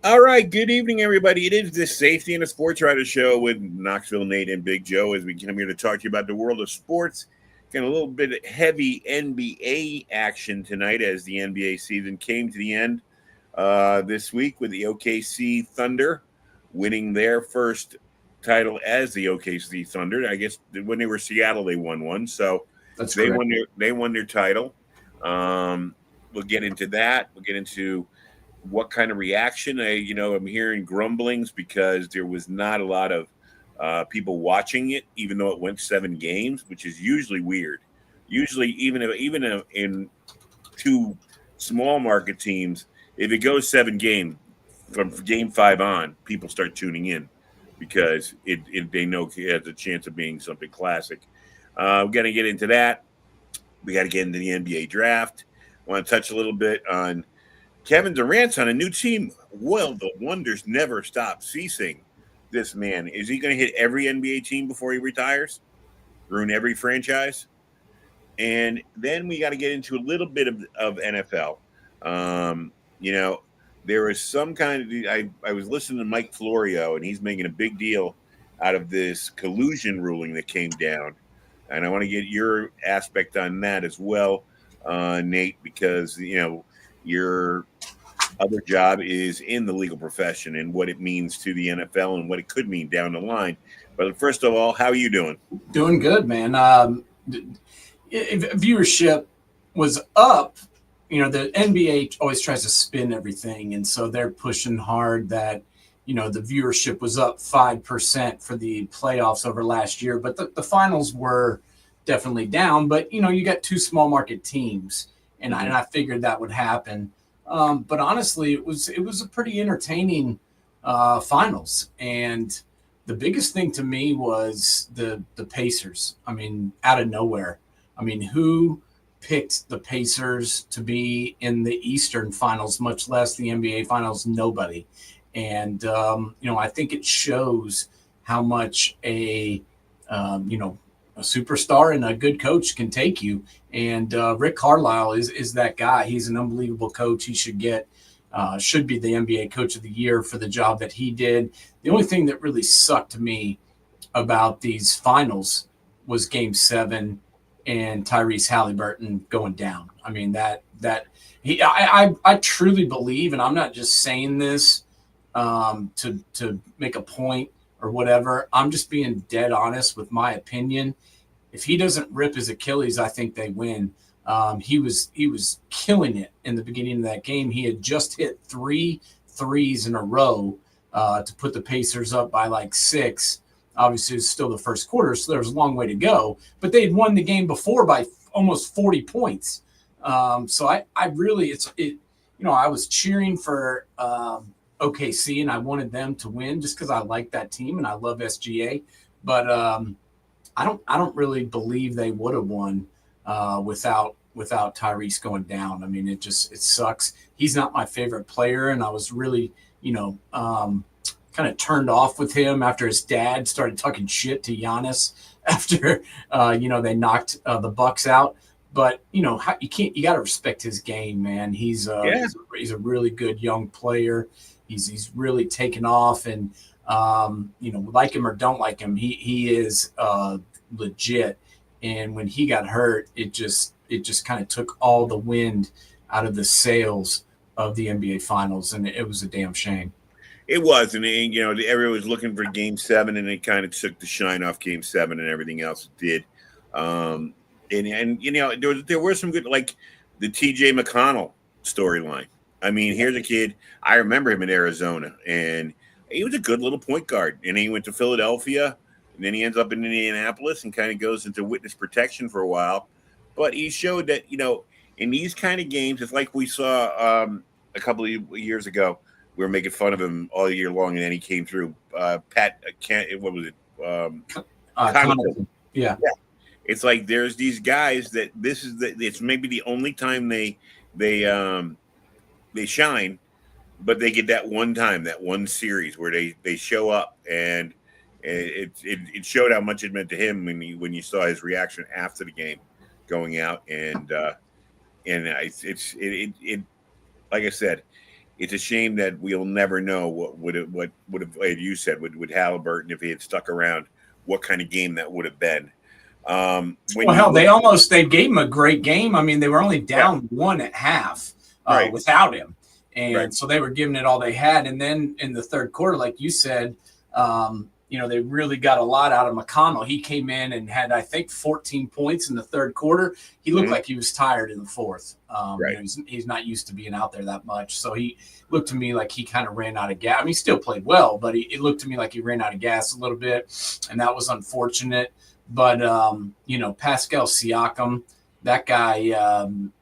All right, good evening, everybody. It is the Safety and the Sportswriter show with Knoxville Nate and Big Joe as we come here to talk to you about the world of sports. Got a little bit of heavy NBA action tonight as the NBA season came to the end this week with the OKC Thunder winning their first title as the OKC Thunder. I guess when they were Seattle, they won one, so That's they correct. won their title. We'll get into that. We'll get into what kind of reaction. I'm hearing grumblings because there was not a lot of people watching it, even though it went 7 games, which is usually weird. Usually, even in two small market teams, if it goes 7 games from game 5 on, people start tuning in because they know it has a chance of being something classic. We're going to get into that. We got to get into the NBA draft. I want to touch a little bit on Kevin Durant's on a new team. Well, the wonders never stop ceasing. This man, is he going to hit every NBA team before he retires? Ruin every franchise? And then we got to get into a little bit of NFL. Um, you know, there was some kind of I was listening to Mike Florio, and he's making a big deal out of this collusion ruling that came down. And I want to get your aspect on that as well, Nate, because your other job is in the legal profession and what it means to the NFL and what it could mean down the line. But first of all, how are you doing? Doing good, man. If viewership was up, the NBA always tries to spin everything. And so they're pushing hard that, the viewership was up 5% for the playoffs over last year. But the finals were definitely down. But, you got two small market teams. And I figured that would happen. But honestly, it was a pretty entertaining finals. And the biggest thing to me was the Pacers. I mean, out of nowhere. I mean, who picked the Pacers to be in the Eastern Finals, much less the NBA Finals? Nobody. And I think it shows how much a superstar and a good coach can take you. And Rick Carlisle is that guy. He's an unbelievable coach. He should be the NBA Coach of the Year for the job that he did. The only thing that really sucked to me about these finals was Game 7 and Tyrese Halliburton going down. I mean, I truly believe, and I'm not just saying this to make a point or whatever. I'm just being dead honest with my opinion. If he doesn't rip his Achilles, I think they win. He was killing it in the beginning of that game. He had just hit 3 threes in a row to put the Pacers up by like 6. Obviously, it's still the first quarter, so there was a long way to go. But they had won the game before by almost 40 points. So I was cheering for OKC, and I wanted them to win just because I like that team and I love SGA. But I don't really believe they would have won without Tyrese going down. I mean, it sucks. He's not my favorite player, and I was really kind of turned off with him after his dad started talking shit to Giannis after they knocked the Bucks out. But you got to respect his game, man. He's a really good young player. He's really taken off, and like him or don't like him, he is legit. And when he got hurt, it just kind of took all the wind out of the sails of the NBA Finals, and it was a damn shame. It was, and everyone was looking for Game 7, and it kind of took the shine off Game 7, and everything else it did. There were some good, like the T.J. McConnell storyline. I mean, here's a kid. I remember him in Arizona, and he was a good little point guard. And he went to Philadelphia, and then he ends up in Indianapolis and kind of goes into witness protection for a while. But he showed that, in these kind of games, it's like we saw a couple of years ago. We were making fun of him all year long, and then he came through. Pat, what was it? Connaughton. Yeah. It's like there's these guys that it's maybe the only time they shine, but they get that one time, that one series where they show up, and it showed how much it meant to him when you saw his reaction after the game, going out, and it's like I said, it's a shame that we'll never know what would have, like you said, would Halliburton, if he had stuck around, what kind of game that would have been. When Well, you hell, look, they gave him a great game. I mean, they were only down one at half right, without him. right, And so they were giving it all they had. And then in the third quarter, like you said, they really got a lot out of McConnell. He came in and had, I think, 14 points in the third quarter. He looked like he was tired in the fourth. right. He's not used to being out there that much. So he looked to me like he kind of ran out of gas. I mean, he still played well, but it looked to me like he ran out of gas a little bit. And that was unfortunate. But, Pascal Siakam, that guy,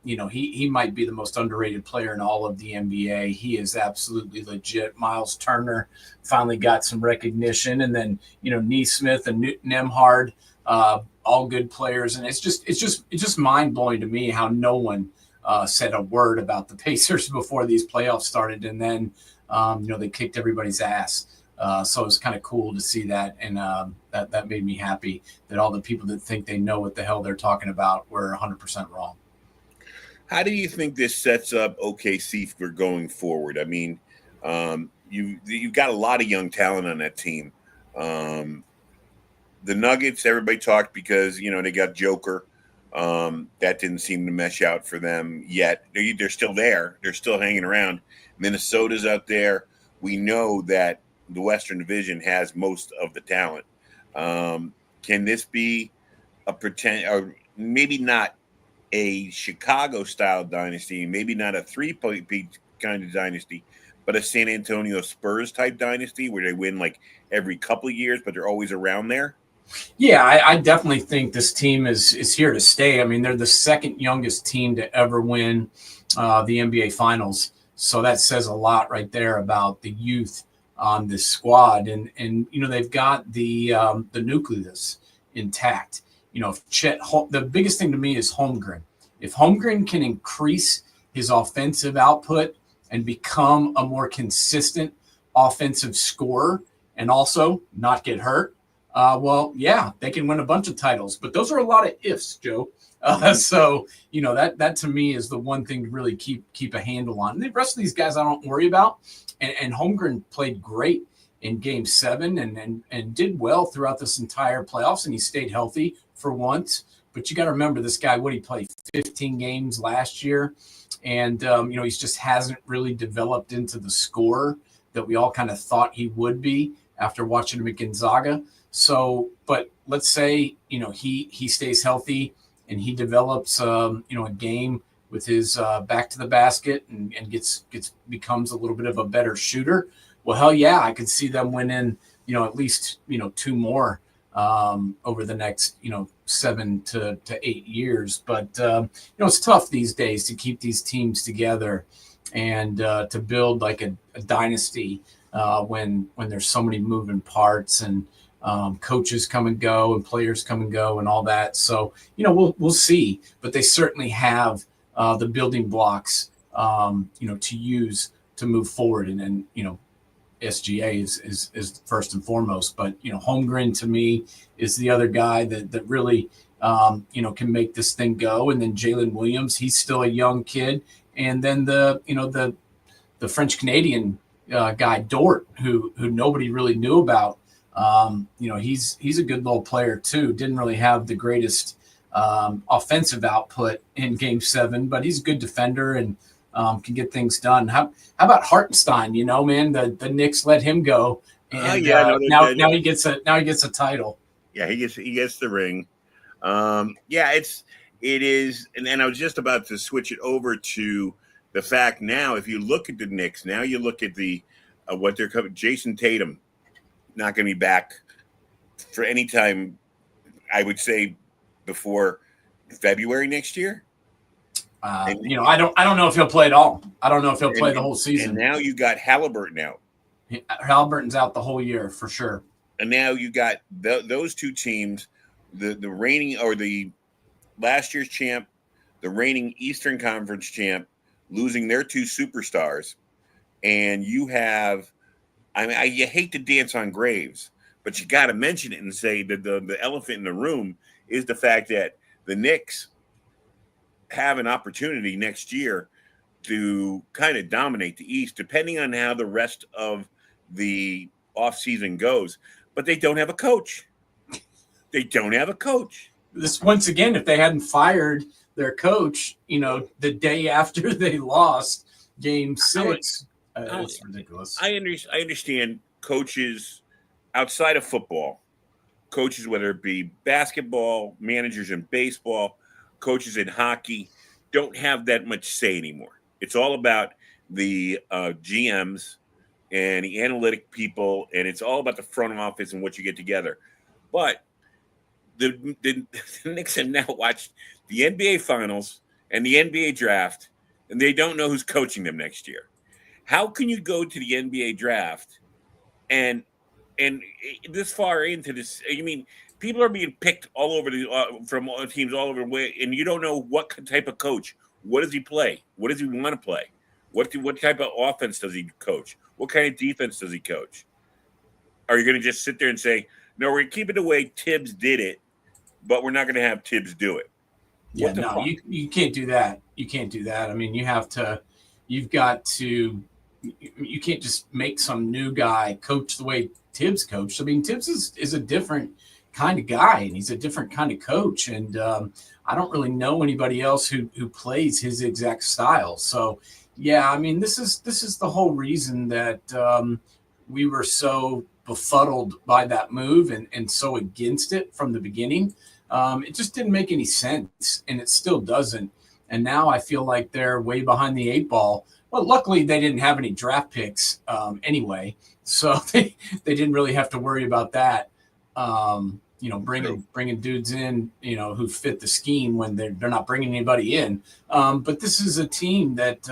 he might be the most underrated player in all of the NBA. He is absolutely legit. Miles Turner finally got some recognition. And then, Neesmith and Nembhard, all good players. And it's just mind blowing to me how no one said a word about the Pacers before these playoffs started. And then, they kicked everybody's ass. So it was kind of cool to see that, and that made me happy that all the people that think they know what the hell they're talking about were 100% wrong. How do you think this sets up OKC for going forward? I mean, you've got a lot of young talent on that team. The Nuggets, everybody talked because they got Joker. That didn't seem to mesh out for them yet. They're still there. They're still hanging around. Minnesota's out there. We know that the Western Division has most of the talent. Can this be a or maybe not a Chicago-style dynasty, maybe not a three-peat kind of dynasty, but a San Antonio Spurs-type dynasty where they win like every couple of years, but they're always around there? Yeah, I definitely think this team is here to stay. I mean, they're the second youngest team to ever win the NBA Finals. So that says a lot right there about the youth on this squad, and they've got the nucleus intact. If the biggest thing to me is Holmgren. If Holmgren can increase his offensive output and become a more consistent offensive scorer, and also not get hurt, they can win a bunch of titles. But those are a lot of ifs, Joe. So that to me is the one thing to really keep a handle on. And the rest of these guys I don't worry about. And Holmgren played great in Game 7 and did well throughout this entire playoffs, and he stayed healthy for once. But you got to remember this guy, he played 15 games last year, and he just hasn't really developed into the scorer that we all kind of thought he would be after watching him at Gonzaga. So, but let's say he stays healthy and he develops a game with his back to the basket and becomes a little bit of a better shooter. Well, hell yeah, I could see them winning, at least, 2 more over the next, 7 to 8 years. But, it's tough these days to keep these teams together and to build like a dynasty when there's so many moving parts and coaches come and go and players come and go and all that. So, we'll see, but they certainly have the building blocks, to use to move forward. And SGA is first and foremost, but, Holmgren to me is the other guy that really, can make this thing go. And then Jalen Williams, he's still a young kid. And then the French Canadian guy, Dort, who nobody really knew about. He's a good little player too. Didn't really have the greatest offensive output in Game 7, but he's a good defender and can get things done. How about Hartenstein? Man, the Knicks let him go, and now he gets a title. Yeah, he gets the ring. It is, and I was just about to switch it over to the fact now. If you look at the Knicks, now you look at the what they're covering. Jason Tatum not going to be back for any time, I would say, before February next year. I don't know if he'll play at all. I don't know if he'll play the whole season. And now you got Halliburton out. Halliburton's out the whole year for sure. And now you got those two teams, the reigning or the last year's champ, the reigning Eastern Conference champ, losing their 2 superstars, and you have. I mean, you hate to dance on graves, but you got to mention it and say that the elephant in the room is the fact that the Knicks have an opportunity next year to kind of dominate the East, depending on how the rest of the offseason goes. But they don't have a coach. They don't have a coach. This once again, if they hadn't fired their coach, the day after they lost Game 6, it's ridiculous. I understand coaches outside of football, coaches whether it be basketball, managers in baseball, coaches in hockey, don't have that much say anymore. It's all about the GMs and the analytic people, and it's all about the front office and what you get together. But the Knicks have now watched the NBA Finals and the NBA Draft, and they don't know who's coaching them next year. How can you go to the NBA Draft and this far into this? I mean, people are being picked all over from teams all over the way, and you don't know what type of coach. What does he play? What does he want to play? What type of offense does he coach? What kind of defense does he coach? Are you going to just sit there and say, no, we're going to keep it the way Tibbs did it, but we're not going to have Tibbs do it? Yeah, no, you can't do that. You can't do that. I mean, you can't just make some new guy coach the way Tibbs coached. I mean, Tibbs is a different kind of guy, and he's a different kind of coach. And I don't really know anybody else who plays his exact style. So, yeah, I mean, this is the whole reason that we were so befuddled by that move and so against it from the beginning. It just didn't make any sense, and it still doesn't. And now I feel like they're way behind the 8 ball. Well, luckily they didn't have any draft picks anyway, so they didn't really have to worry about that. Bringing dudes in, who fit the scheme when they're not bringing anybody in. But this is a team that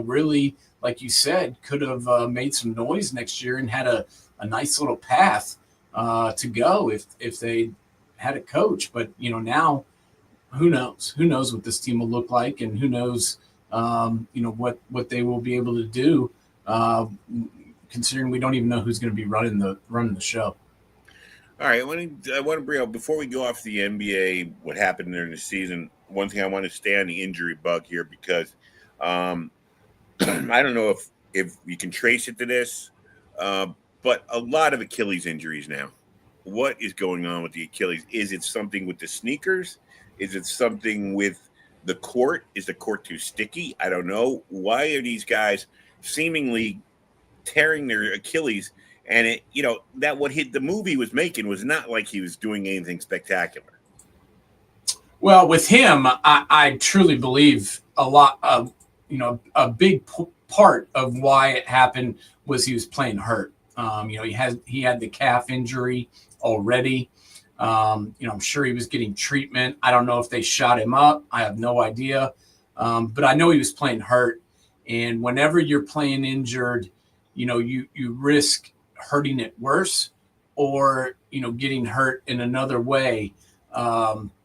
really, like you said, could have made some noise next year and had a nice little path to go if they had a coach. But now, who knows? Who knows what this team will look like, and who knows, what they will be able to do, considering we don't even know who's going to be running the show. All right, I want to bring up, before we go off the NBA, what happened during the season. One thing I want to stay on the injury bug here, because I don't know if you can trace it to this, but a lot of Achilles injuries now. What is going on with the Achilles? Is it something with the sneakers? Is it something with the court? Is the court too sticky? I don't know. Why are these guys seemingly tearing their Achilles? And that what the movie was making was not like he was doing anything spectacular. Well, with him, I truly believe a lot of, a big part of why it happened was he was playing hurt. He had the calf injury already. I'm sure he was getting treatment. I don't know if they shot him up. I have no idea. But I know he was playing hurt. And whenever you're playing injured, you risk hurting it worse, or getting hurt in another way,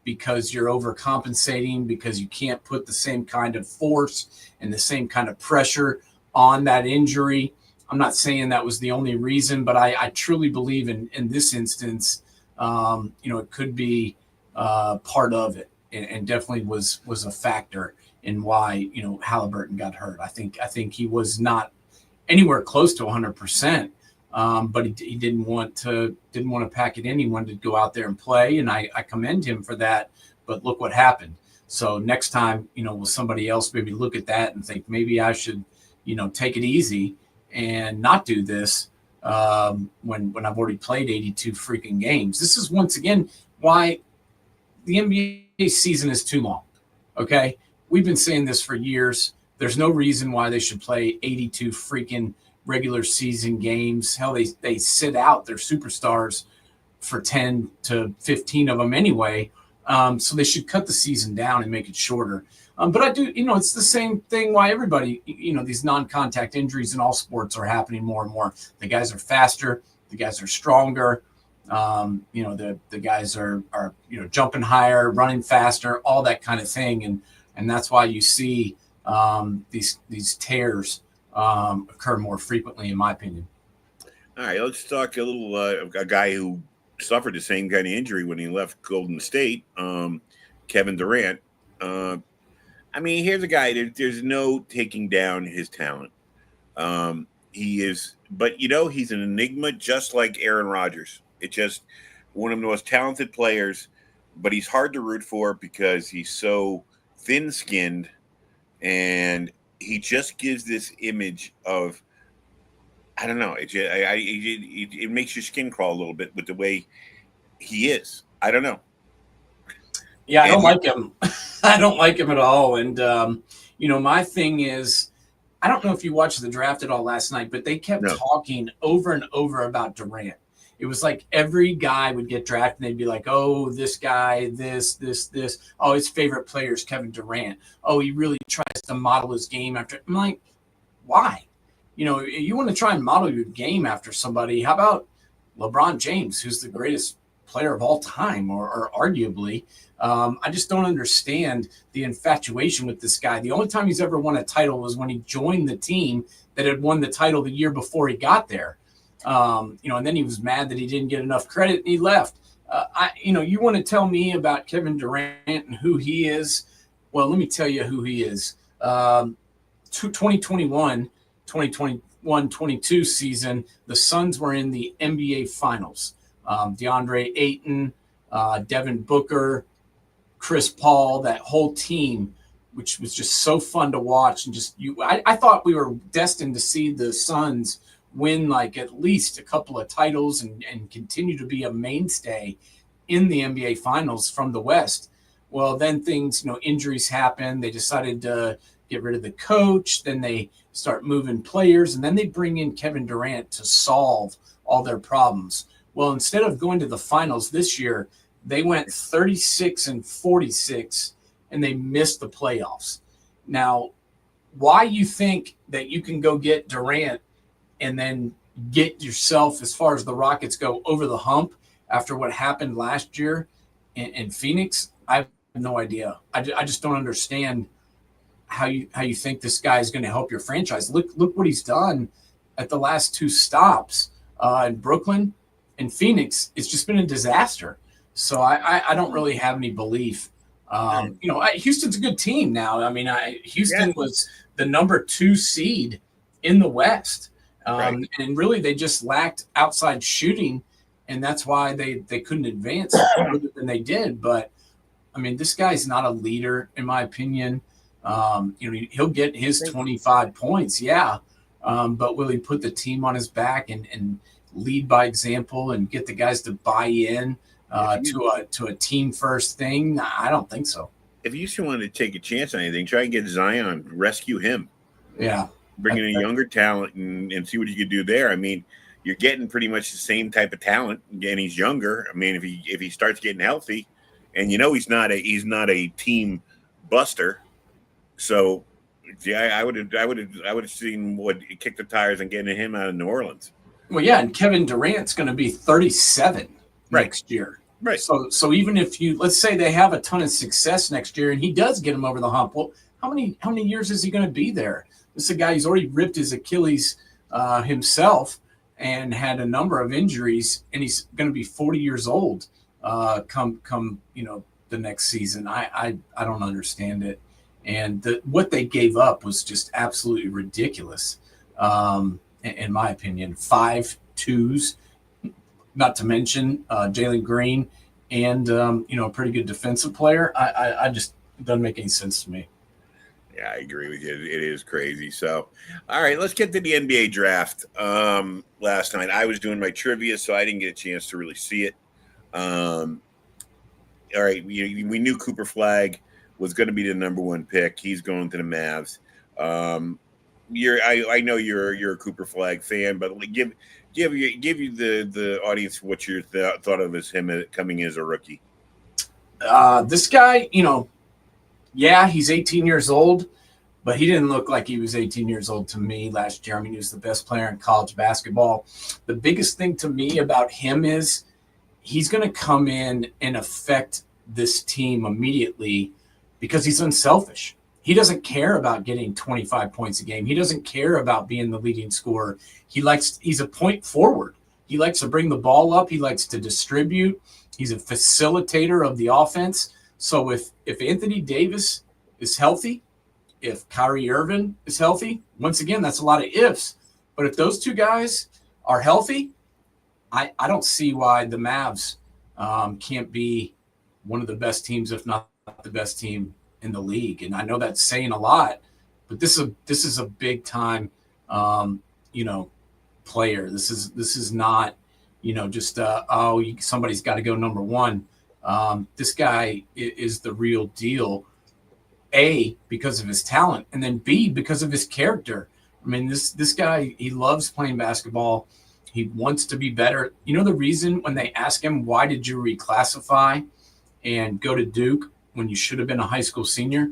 because you're overcompensating, because you can't put the same kind of force and the same kind of pressure on that injury. I'm not saying that was the only reason, but I truly believe in this instance, it could be part of it, and definitely was a factor in why Halliburton got hurt. I think he was not anywhere close to 100%. But he didn't want to pack it in. He wanted to go out there and play, and I commend him for that. But look what happened. So next time, will somebody else maybe look at that and think maybe I should, take it easy and not do this when I've already played 82 freaking games. This is once again why the NBA season is too long. Okay, we've been saying this for years. There's no reason why they should play 82 freaking regular season games. Hell, they sit out their superstars for 10 to 15 of them anyway. So they should cut the season down and make it shorter. But I do, it's the same thing why everybody, these non-contact injuries in all sports are happening more and more. The guys are faster. The guys are stronger. The guys are jumping higher, running faster, all that kind of thing. And that's why you see these tears occur more frequently, in my opinion. All right, let's talk a little a guy who suffered the same kind of injury when he left Golden State, Kevin Durant. I mean, here's a guy. There's no taking down his talent. He is, but he's an enigma, just like Aaron Rodgers. It's just one of the most talented players, but he's hard to root for because he's so thin-skinned, and he just gives this image of, I don't know. It makes your skin crawl a little bit with the way he is. I don't know. Yeah, I don't like him. I don't like him at all. And, my thing is, I don't know if you watched the draft at all last night, but they kept talking over and over about Durant. It was like every guy would get drafted and they'd be like, oh, this guy, this. Oh, his favorite player is Kevin Durant. Oh, he really tries to model his game after. I'm like, why? You want to try and model your game after somebody. How about LeBron James, who's the greatest player of all time, or arguably? I just don't understand the infatuation with this guy. The only time he's ever won a title was when he joined the team that had won the title the year before he got there. And then he was mad that he didn't get enough credit and he left. You want to tell me about Kevin Durant and who he is? Well, let me tell you who he is. 2021-22 season, the Suns were in the NBA Finals. DeAndre Ayton, Devin Booker, Chris Paul, that whole team, which was just so fun to watch. And I thought we were destined to see the Suns win like at least a couple of titles and continue to be a mainstay in the NBA Finals from the West. Well, then things, injuries happen. They decided to get rid of the coach. Then they start moving players, and then they bring in Kevin Durant to solve all their problems. Well, instead of going to the finals this year, they went 36-46, and they missed the playoffs. Now, why you think that you can go get Durant and then get yourself, as far as the Rockets go, over the hump after what happened last year in Phoenix, I have no idea. I just don't understand how you think this guy is going to help your franchise. Look what he's done at the last two stops in Brooklyn and Phoenix. It's just been a disaster. So I don't really have any belief. Houston's a good team now. I mean, Houston was the number 2 seed in the West. And really they just lacked outside shooting, and that's why they couldn't advance further than they did. But I mean, this guy's not a leader, in my opinion. He'll get his 25 points, but will he put the team on his back and lead by example and get the guys to buy in to a team first thing? I don't think so. If you still want to take a chance on anything, try and get Zion, rescue him. Yeah. Bring in a younger talent and see what you could do there. I mean, you're getting pretty much the same type of talent, and he's younger. I mean, if he starts getting healthy, and he's not a team buster. So, I would have seen what kick the tires and getting him out of New Orleans. Well, yeah, and Kevin Durant's going to be 37 next year. Right. So even if let's say they have a ton of success next year and he does get him over the hump, well, how many years is he going to be there? This is a guy who's already ripped his Achilles himself and had a number of injuries, and he's going to be 40 years old come the next season. I don't understand it. And what they gave up was just absolutely ridiculous, in my opinion. 5 2s, not to mention Jalen Green and, a pretty good defensive player. I just, it doesn't make any sense to me. Yeah, I agree with you. It is crazy. So, all right, let's get to the NBA draft. Last night I was doing my trivia, so I didn't get a chance to really see it. All right, we knew Cooper Flagg was going to be the number 1 pick. He's going to the Mavs. I know you're a Cooper Flagg fan, but give you the audience what you thought of as him coming as a rookie. This guy, he's 18 years old, but he didn't look like he was 18 years old to me last year. I mean, he was the best player in college basketball. The biggest thing to me about him is he's going to come in and affect this team immediately because he's unselfish. He doesn't care about getting 25 points a game. He doesn't care about being the leading scorer. He's a point forward. He likes to bring the ball up. He likes to distribute. He's a facilitator of the offense. So if Anthony Davis is healthy if Kyrie Irving is healthy, once again, that's a lot of ifs. But if those two guys are healthy, I don't see why the Mavs can't be one of the best teams, if not the best team in the league. And I know that's saying a lot, but this is a big time, player. This is not, just somebody's got to go number one. This guy is the real deal. A, because of his talent, and then B, because of his character. I mean, this guy, he loves playing basketball. He wants to be better. The reason when they ask him, why did you reclassify and go to Duke when you should have been a high school senior?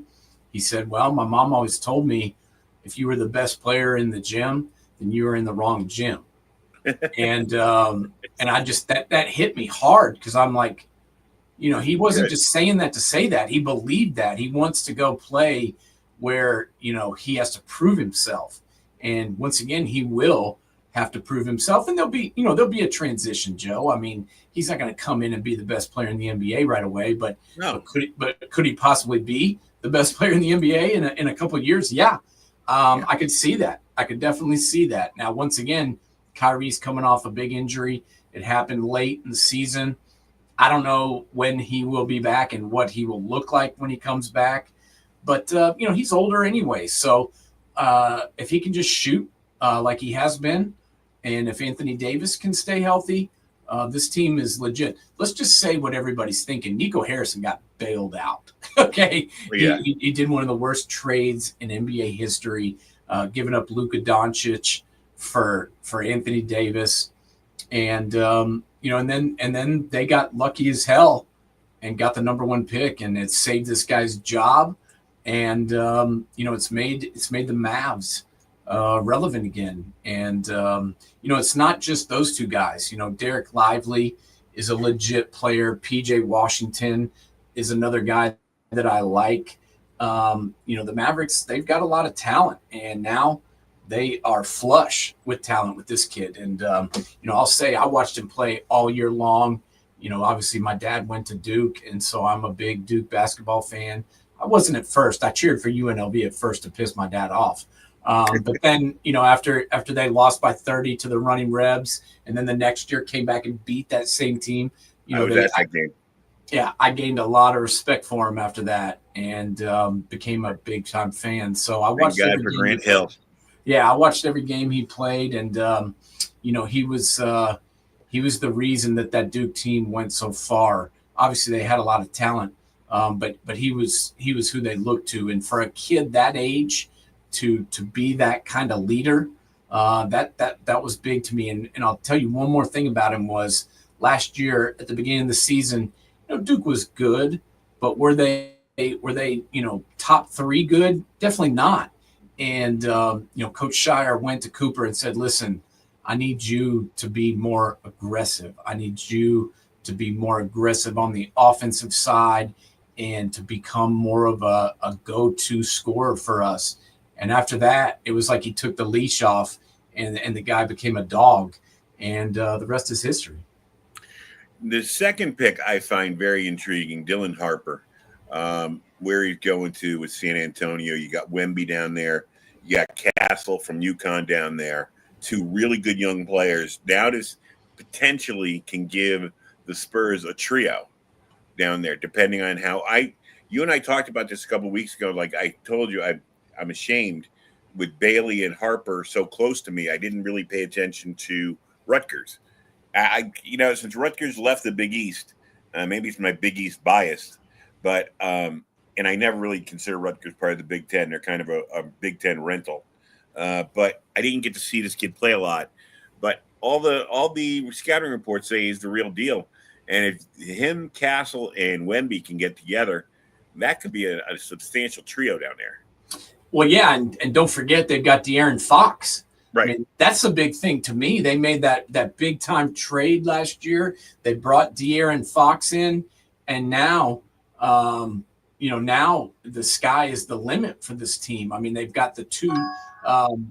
He said, well, my mom always told me if you were the best player in the gym, then you were in the wrong gym. and I just, that hit me hard, because I'm like, he wasn't just saying that to say that. He believed that. He wants to go play where, he has to prove himself. And once again, he will have to prove himself. And there'll be a transition, Joe. I mean, he's not going to come in and be the best player in the NBA right away, but no. Could he possibly be the best player in the NBA in a couple of years? Yeah. I could see that. I could definitely see that. Now, once again, Kyrie's coming off a big injury. It happened late in the season. I don't know when he will be back and what he will look like when he comes back. But, he's older anyway. So if he can just shoot like he has been, and if Anthony Davis can stay healthy, this team is legit. Let's just say what everybody's thinking. Nico Harrison got bailed out. Okay. Yeah. He did one of the worst trades in NBA history, giving up Luka Doncic for Anthony Davis. And, and then they got lucky as hell and got the number one pick, and it saved this guy's job. And, it's made the Mavs relevant again. And, it's not just those two guys. Derek Lively is a legit player. PJ Washington is another guy that I like. The Mavericks, they've got a lot of talent, and now they are flush with talent with this kid. And, I'll say I watched him play all year long. Obviously my dad went to Duke, and so I'm a big Duke basketball fan. I wasn't at first. I cheered for UNLV at first to piss my dad off. But then, after they lost by 30 to the Running Rebs, and then the next year came back and beat that same team, I gained a lot of respect for him after that, and became a big time fan. So I watched for Grant Hill. Yeah, I watched every game he played, and he was the reason that Duke team went so far. Obviously, they had a lot of talent, but he was who they looked to. And for a kid that age to be that kind of leader, that was big to me. And I'll tell you one more thing about him was last year at the beginning of the season, Duke was good, but were they top three good? Definitely not. And, Coach Shire went to Cooper and said, listen, I need you to be more aggressive. I need you to be more aggressive on the offensive side and to become more of a go-to scorer for us. And after that, it was like he took the leash off and the guy became a dog, and the rest is history. The second pick I find very intriguing, Dylan Harper. Where he's going to with San Antonio. You got Wemby down there. You got Castle from UConn down there. Two really good young players. Now this potentially can give the Spurs a trio down there, depending on how you and I talked about this a couple of weeks ago. Like I told you, I'm ashamed with Bailey and Harper so close to me. I didn't really pay attention to Rutgers. Since Rutgers left the Big East, maybe it's my Big East bias, but and I never really consider Rutgers part of the Big Ten. They're kind of a Big Ten rental. But I didn't get to see this kid play a lot. But all the scouting reports say he's the real deal. And if him, Castle, and Wemby can get together, that could be a substantial trio down there. Well, yeah, and don't forget they've got De'Aaron Fox. Right. I mean, that's a big thing to me. They made that big time trade last year. They brought De'Aaron Fox in, and now now the sky is the limit for this team. I mean, they've got the two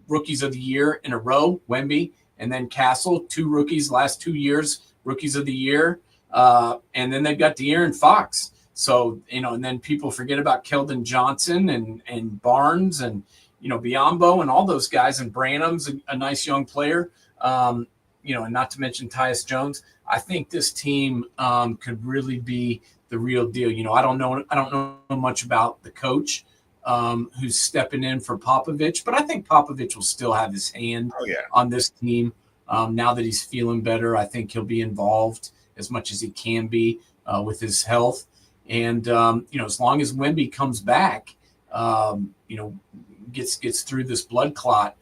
rookies of the year in a row, Wemby, and then Castle, two rookies last 2 years, rookies of the year. And then they've got De'Aaron Fox. So, and then people forget about Keldon Johnson and Barnes and, Biombo and all those guys, and Branham's a nice young player, and not to mention Tyus Jones. I think this team could really be the real deal. I don't know much about the coach who's stepping in for Popovich, but I think Popovich will still have his hand on this team. Now that he's feeling better, I think he'll be involved as much as he can be with his health. And, as long as Wemby comes back, gets through this blood clot,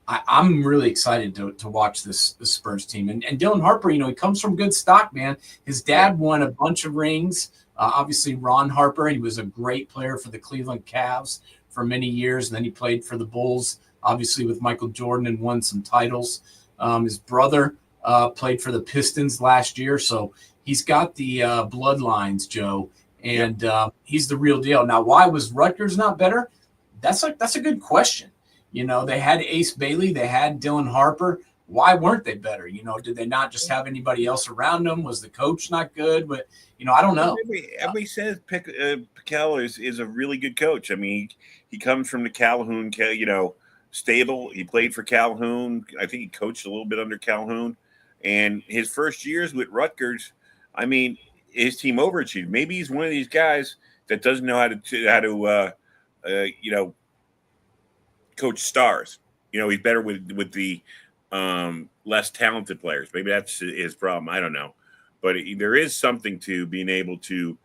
I'm really excited to watch this Spurs team. And Dylan Harper, he comes from good stock, man. His dad won a bunch of rings. Obviously, Ron Harper, he was a great player for the Cleveland Cavs for many years. And then he played for the Bulls, obviously with Michael Jordan, and won some titles. His brother played for the Pistons last year. So he's got the bloodlines, Joe. And he's the real deal. Now, why was Rutgers not better? That's a good question. They had Ace Bailey, they had Dylan Harper. Why weren't they better? Did they not just have anybody else around them? Was the coach not good? But I don't know. Everybody says Pickell is a really good coach. I mean, he comes from the Calhoun, stable. He played for Calhoun. I think he coached a little bit under Calhoun. And his first years with Rutgers, I mean, his team overachieved. Maybe he's one of these guys that doesn't know how to coach stars. He's better with the less talented players. Maybe that's his problem. I don't know. But there is something to being able to,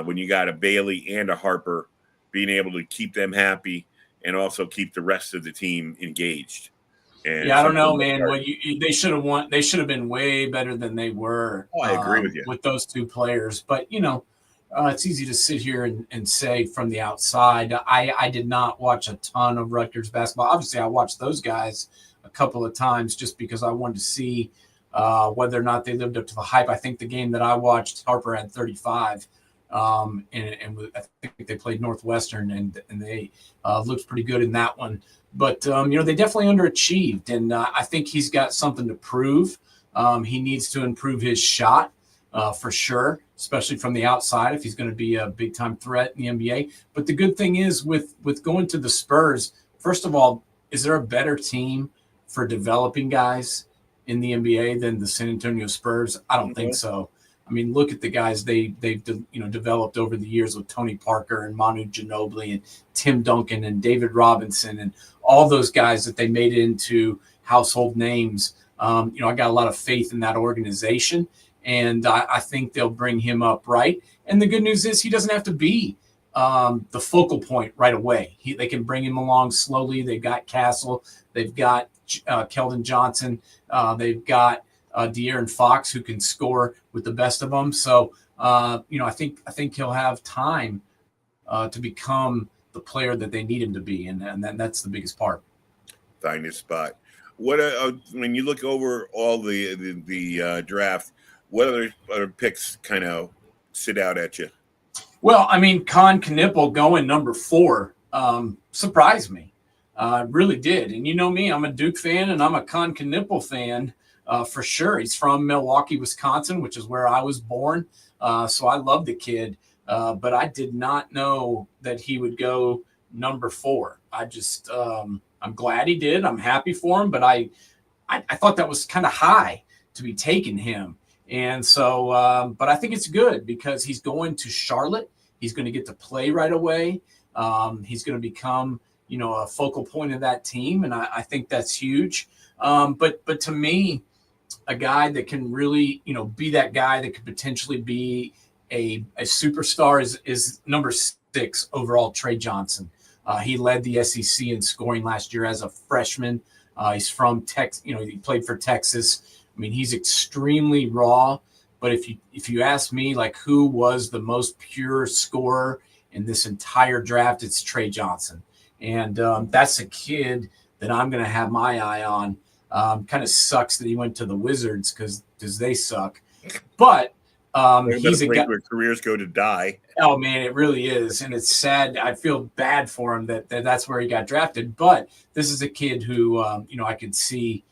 when you got a Bailey and a Harper, being able to keep them happy and also keep the rest of the team engaged. And I don't know, man. Well, they should have won. They should have been way better than they were. Oh, I agree with you. With those two players. But, it's easy to sit here and say from the outside. I did not watch a ton of Rutgers basketball. Obviously, I watched those guys a couple of times just because I wanted to see whether or not they lived up to the hype. I think the game that I watched, Harper had 35. And I think they played Northwestern, and they looked pretty good in that one. But, they definitely underachieved, and I think he's got something to prove. He needs to improve his shot for sure, especially from the outside if he's going to be a big-time threat in the NBA. But the good thing is with going to the Spurs, first of all, is there a better team for developing guys in the NBA than the San Antonio Spurs? I don't think so. I mean, look at the guys they've developed over the years with Tony Parker and Manu Ginobili and Tim Duncan and David Robinson and all those guys that they made into household names. I got a lot of faith in that organization, and I think they'll bring him up right. And the good news is he doesn't have to be the focal point right away. They can bring him along slowly. They've got Castle. They've got Keldon Johnson. They've got De'Aaron Fox, who can score with the best of them. So, I think he'll have time to become the player that they need him to be, and that's the biggest part. Find his spot. What when you look over all the draft, what other picks kind of sit out at you? Well, I mean, Con Knipple going number 4 surprised me. Really did. And you know me, I'm a Duke fan, and I'm a Con Knipple fan. For sure. He's from Milwaukee, Wisconsin, which is where I was born. So I love the kid. But I did not know that he would go number 4. I just, I'm glad he did. I'm happy for him. But I thought that was kind of high to be taking him. And so, but I think it's good because he's going to Charlotte. He's going to get to play right away. He's going to become, a focal point of that team. And I think that's huge. But to me, a guy that can really, be that guy that could potentially be a superstar is number 6 overall, Trey Johnson. He led the SEC in scoring last year as a freshman. He's from Texas. He played for Texas. I mean, he's extremely raw. But if you ask me, like, who was the most pure scorer in this entire draft, it's Trey Johnson. And that's a kid that I'm going to have my eye on. Kind of sucks that he went to the Wizards because they suck. But he's a guy where careers go to die. Oh, man, it really is. And it's sad. I feel bad for him that's where he got drafted. But this is a kid who, I could see,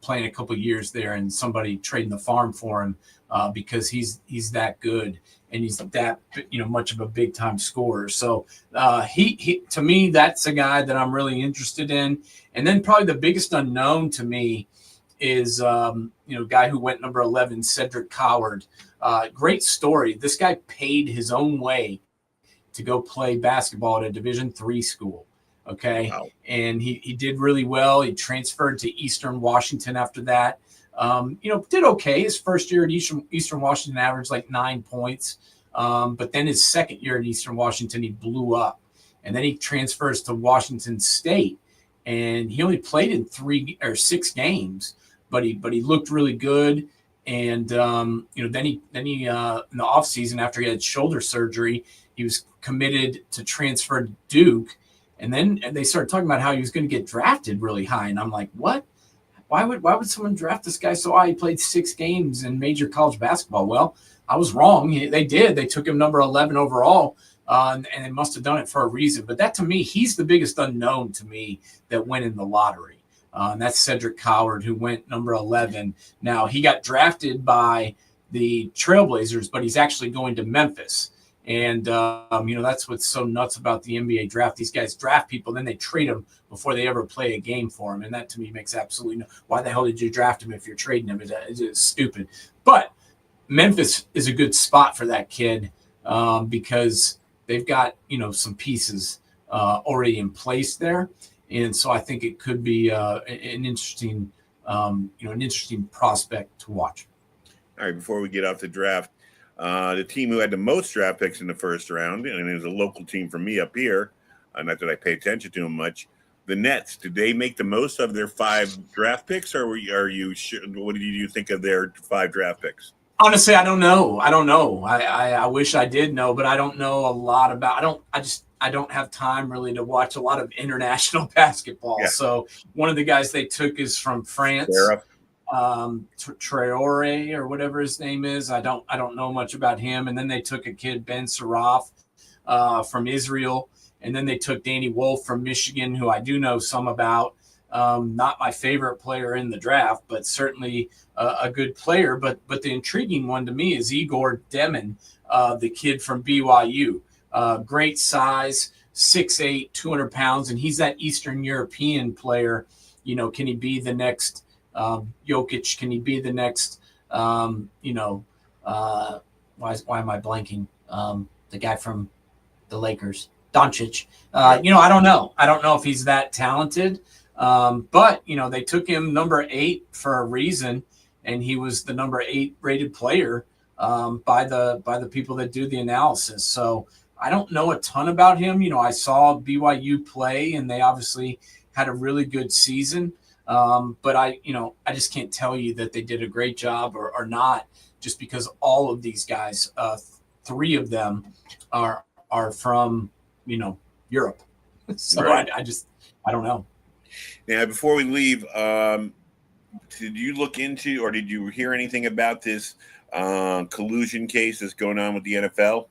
playing a couple of years there and somebody trading the farm for him because he's that good and he's that much of a big time scorer. So he to me, that's a guy that I'm really interested in. And then probably the biggest unknown to me is guy who went number 11, Cedric Coward. Great story. This guy paid his own way to go play basketball at a Division III school. Okay. Wow. And he did really well. He transferred to Eastern Washington after that. Did okay. His first year at Eastern Washington averaged like 9 points. But then his second year at Eastern Washington, he blew up. And then he transfers to Washington State. And he only played in 3 or 6 games, but he looked really good. And then he in the offseason, after he had shoulder surgery, he was committed to transfer to Duke. And then they started talking about how he was going to get drafted really high. And I'm like, what? Why would someone draft this guy so high? He played 6 games in major college basketball. Well, I was wrong. They did. They took him number 11 overall, and they must have done it for a reason. But that, to me, he's the biggest unknown to me that went in the lottery. And that's Cedric Coward, who went number 11. Now, he got drafted by the Trailblazers, but he's actually going to Memphis. And, that's what's so nuts about the NBA draft. These guys draft people, then they trade them before they ever play a game for them. And that, to me, makes absolutely no – why the hell did you draft him if you're trading him? It's stupid. But Memphis is a good spot for that kid because they've got, some pieces already in place there. And so I think it could be an interesting prospect to watch. All right, before we get off the draft, the team who had the most draft picks in the first round, and it was a local team for me up here, not that I pay attention to them much, the Nets. Did they make the most of their 5 draft picks, or are you sure? What did you think of their 5 draft picks? Honestly, I don't know. I wish I did know, but I don't know a lot about. I don't have time really to watch a lot of international basketball. Yeah. So one of the guys they took is from France. Traore or whatever his name is. I don't know much about him. And then they took a kid, Ben Saraf, from Israel. And then they took Danny Wolf from Michigan, who I do know some about. Not my favorite player in the draft, but certainly a good player. But the intriguing one to me is Igor Demon, the kid from BYU. Great size, 6'8", 200 pounds. And he's that Eastern European player. Can he be the next Jokic? Can he be the next, why am I blanking? The guy from the Lakers, Doncic. I don't know. I don't know if he's that talented. But they took him number 8 for a reason, and he was the number 8 rated player by the people that do the analysis. So I don't know a ton about him. I saw BYU play, and they obviously had a really good season. But I just can't tell you that they did a great job or not, just because all of these guys, 3 of them are from, Europe. So right. I don't know. Now, before we leave, did you look into or did you hear anything about this collusion case that's going on with the NFL?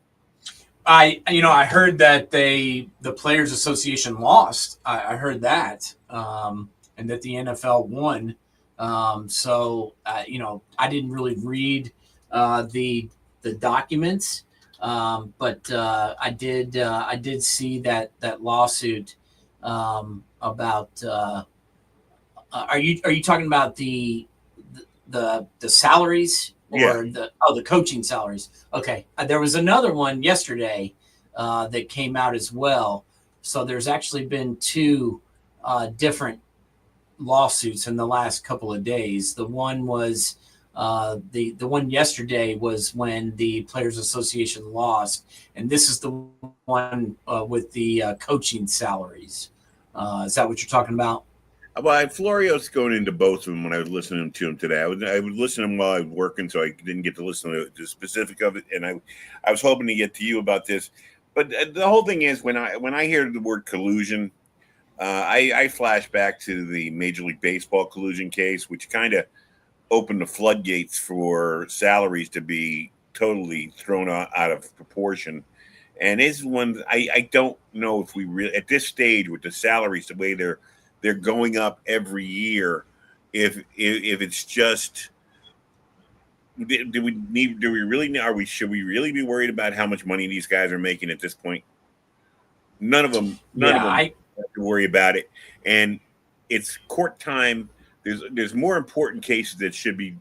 I heard that the Players Association lost. I heard that. And that the NFL won. I didn't really read the documents, but I did see that lawsuit about. Are you talking about the salaries or the coaching salaries? Okay, there was another one yesterday that came out as well. So there's actually been 2 different lawsuits in the last couple of days. The one was the one yesterday was when the Players Association lost, and this is the one with the coaching salaries. Is that what you're talking about? Well, Florio's going into both of them when I was listening to him today. I would listen to him while I was working, so I didn't get to listen to the specific of it. And I was hoping to get to you about this, but the whole thing is when I hear the word collusion. I flash back to the Major League Baseball collusion case, which kind of opened the floodgates for salaries to be totally thrown out of proportion. And this one, I don't know if we really, at this stage with the salaries, the way they're going up every year, if it's just, do we really, should we really be worried about how much money these guys are making at this point? None of them have to worry about it. And it's court time. There's more important cases that should be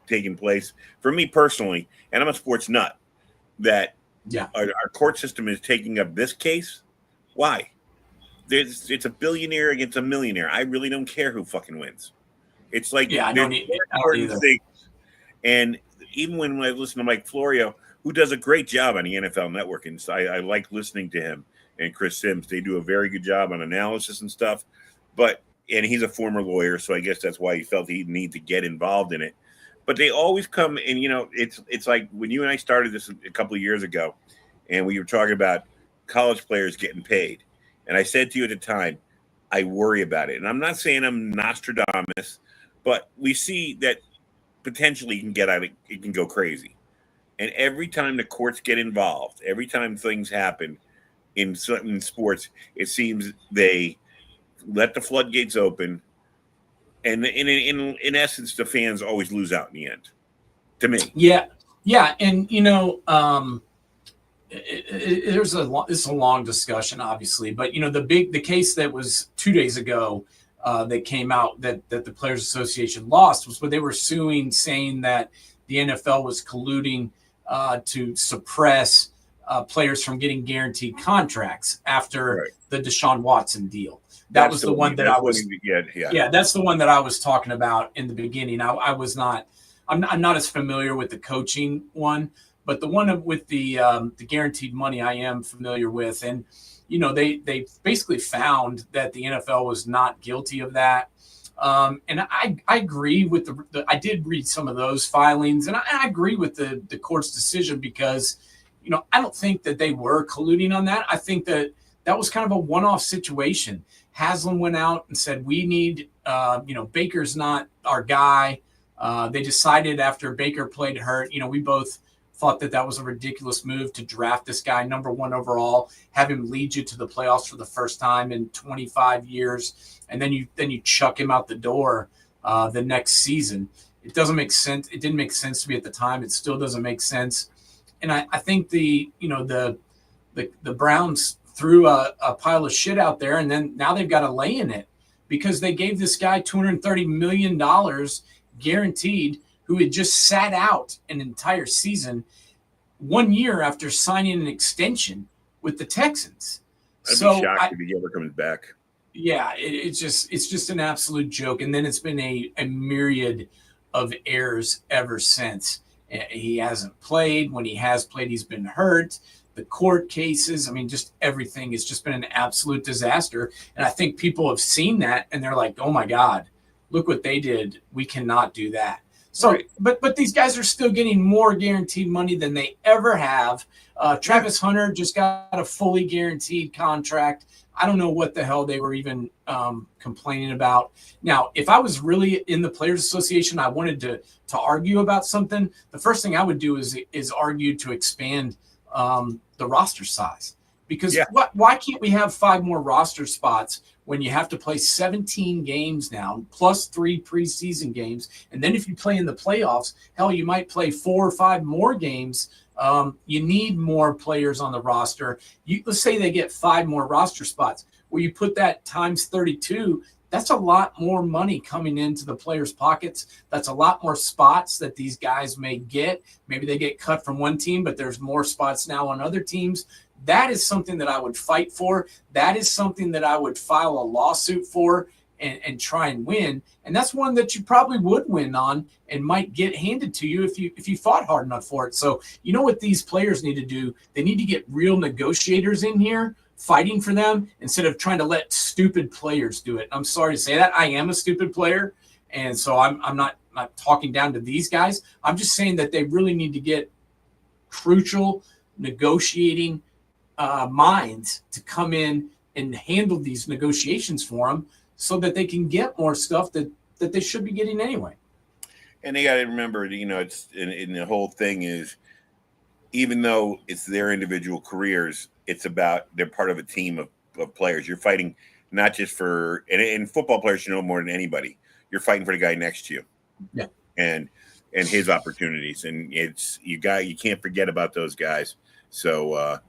taking place for me personally. And I'm a sports nut that our court system is taking up this case. Why? It's a billionaire against a millionaire. I really don't care who fucking wins. It's like I don't either. things. And even when I listen to Mike Florio, who does a great job on the NFL Network, and I like listening to him, and Chris Sims, they do a very good job on analysis and stuff. And he's a former lawyer, so I guess that's why he felt he'd need to get involved in it. But they always come, and it's like when you and I started this a couple of years ago, and we were talking about college players getting paid. And I said to you at the time, I worry about it. And I'm not saying I'm Nostradamus, but we see that potentially it can go crazy. And every time the courts get involved, every time things happen in certain sports, it seems they let the floodgates open. And in essence, the fans always lose out in the end, to me. Yeah. And, it's a long discussion, obviously, but the case that was 2 days ago that came out that the Players Association lost was when they were suing, saying that the NFL was colluding to suppress players from getting guaranteed contracts after the Deshaun Watson deal. That was the one that I was. Yeah, that's the one that I was talking about in the beginning. I'm not as familiar with the coaching one. But the one with the guaranteed money I am familiar with. And, they basically found that the NFL was not guilty of that. And I agree with I did read some of those filings, and I agree with the court's decision because, I don't think that they were colluding on that. I think that was kind of a one-off situation. Haslam went out and said, we need, Baker's not our guy. They decided after Baker played hurt, we both thought that was a ridiculous move to draft this guy number 1 overall, have him lead you to the playoffs for the first time in 25 years, and then you chuck him out the door the next season. It doesn't make sense. It didn't make sense to me at the time. It still doesn't make sense. And I think the Browns threw a pile of shit out there, and then now they've got to lay in it because they gave this guy $230 million guaranteed, who had just sat out an entire season 1 year after signing an extension with the Texans. I'd be shocked if he ever comes back. Yeah, it's just an absolute joke. And then it's been a myriad of errors ever since. He hasn't played. When he has played, he's been hurt. The court cases, just everything has just been an absolute disaster. And I think people have seen that and they're like, oh my God, look what they did. We cannot do that. So, but these guys are still getting more guaranteed money than they ever have. Travis Hunter just got a fully guaranteed contract. I don't know what the hell they were even complaining about. Now, if I was really in the Players Association, I wanted to argue about something. The first thing I would do is argue to expand the roster size. Because why can't we have 5 more roster spots when you have to play 17 games now, plus 3 preseason games? And then if you play in the playoffs, hell, you might play 4 or 5 more games. You need more players on the roster. Let's say they get 5 more roster spots. Where you put that times 32, that's a lot more money coming into the players' pockets. That's a lot more spots that these guys may get. Maybe they get cut from one team, but there's more spots now on other teams. That is something that I would fight for. That is something that I would file a lawsuit for and try and win. And that's one that you probably would win on and might get handed to you if you fought hard enough for it. So you know what these players need to do? They need to get real negotiators in here fighting for them instead of trying to let stupid players do it. I'm sorry to say that. I am a stupid player. And so I'm not talking down to these guys. I'm just saying that they really need to get crucial negotiating minds to come in and handle these negotiations for them so that they can get more stuff that they should be getting anyway. And they got to remember, it's in the whole thing is, even though it's their individual careers, it's about they're part of a team of players. You're fighting not just for, and football players, more than anybody, you're fighting for the guy next to you. Yeah. And his opportunities. And you can't forget about those guys. So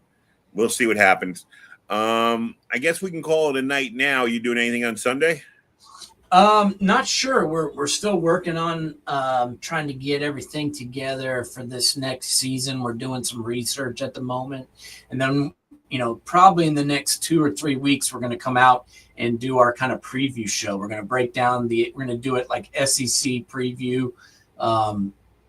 we'll see what happens. I guess we can call it a night now. You doing anything on Sunday? Not sure. We're still working on trying to get everything together for this next season. We're doing some research at the moment, and then probably in the next 2 or 3 weeks we're going to come out and do our kind of preview show. We're going to break down we're going to do it like SEC preview,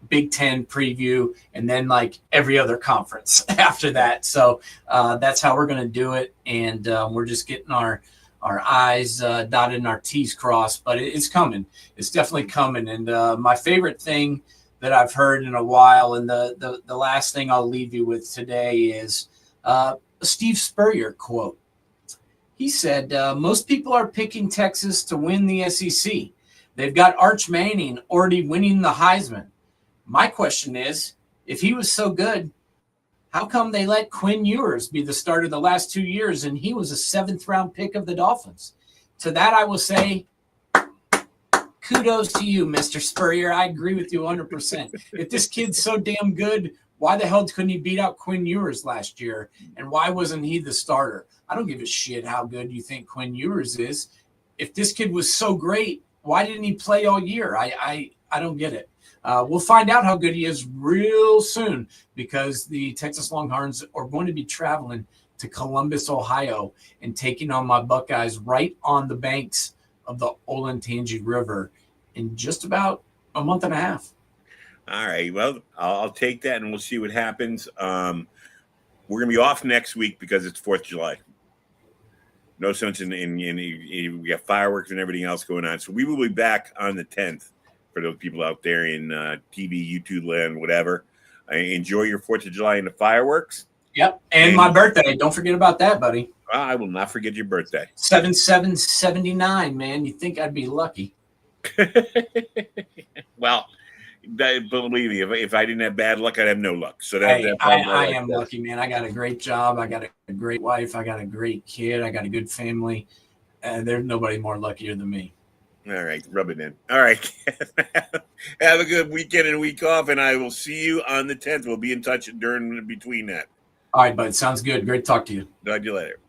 Big Ten preview, and then like every other conference after that. So that's how we're going to do it, and we're just getting our I's dotted and our T's crossed, but it's coming. It's definitely coming. And my favorite thing that I've heard in a while, and the last thing I'll leave you with today is a Steve Spurrier quote. He said, most people are picking Texas to win the SEC. They've got Arch Manning already winning the Heisman. My question is, if he was so good, how come they let Quinn Ewers be the starter the last 2 years and he was a 7th-round pick of the Dolphins? To that, I will say, kudos to you, Mr. Spurrier. I agree with you 100%. If this kid's so damn good, why the hell couldn't he beat out Quinn Ewers last year? And why wasn't he the starter? I don't give a shit how good you think Quinn Ewers is. If this kid was so great, why didn't he play all year? I don't get it. We'll find out how good he is real soon because the Texas Longhorns are going to be traveling to Columbus, Ohio, and taking on my Buckeyes right on the banks of the Olentangy River in just about a month and a half. All right. Well, I'll take that, and we'll see what happens. We're going to be off next week because it's 4th of July. No sense in we got fireworks and everything else going on. So we will be back on the 10th. For those people out there in TV, YouTube land, whatever. Enjoy your 4th of July and the fireworks. Yep. And my birthday. Don't forget about that, buddy. I will not forget your birthday. 7/7/79, man. You think I'd be lucky? Well, believe me, if I didn't have bad luck, I'd have no luck. So I am lucky, man. I got a great job. I got a great wife. I got a great kid. I got a good family. There's nobody more luckier than me. All right, rub it in. All right. Have a good weekend and week off, and I will see you on the 10th. We'll be in touch between that. All right, bud. Sounds good. Great to talk to you. Talk to you later.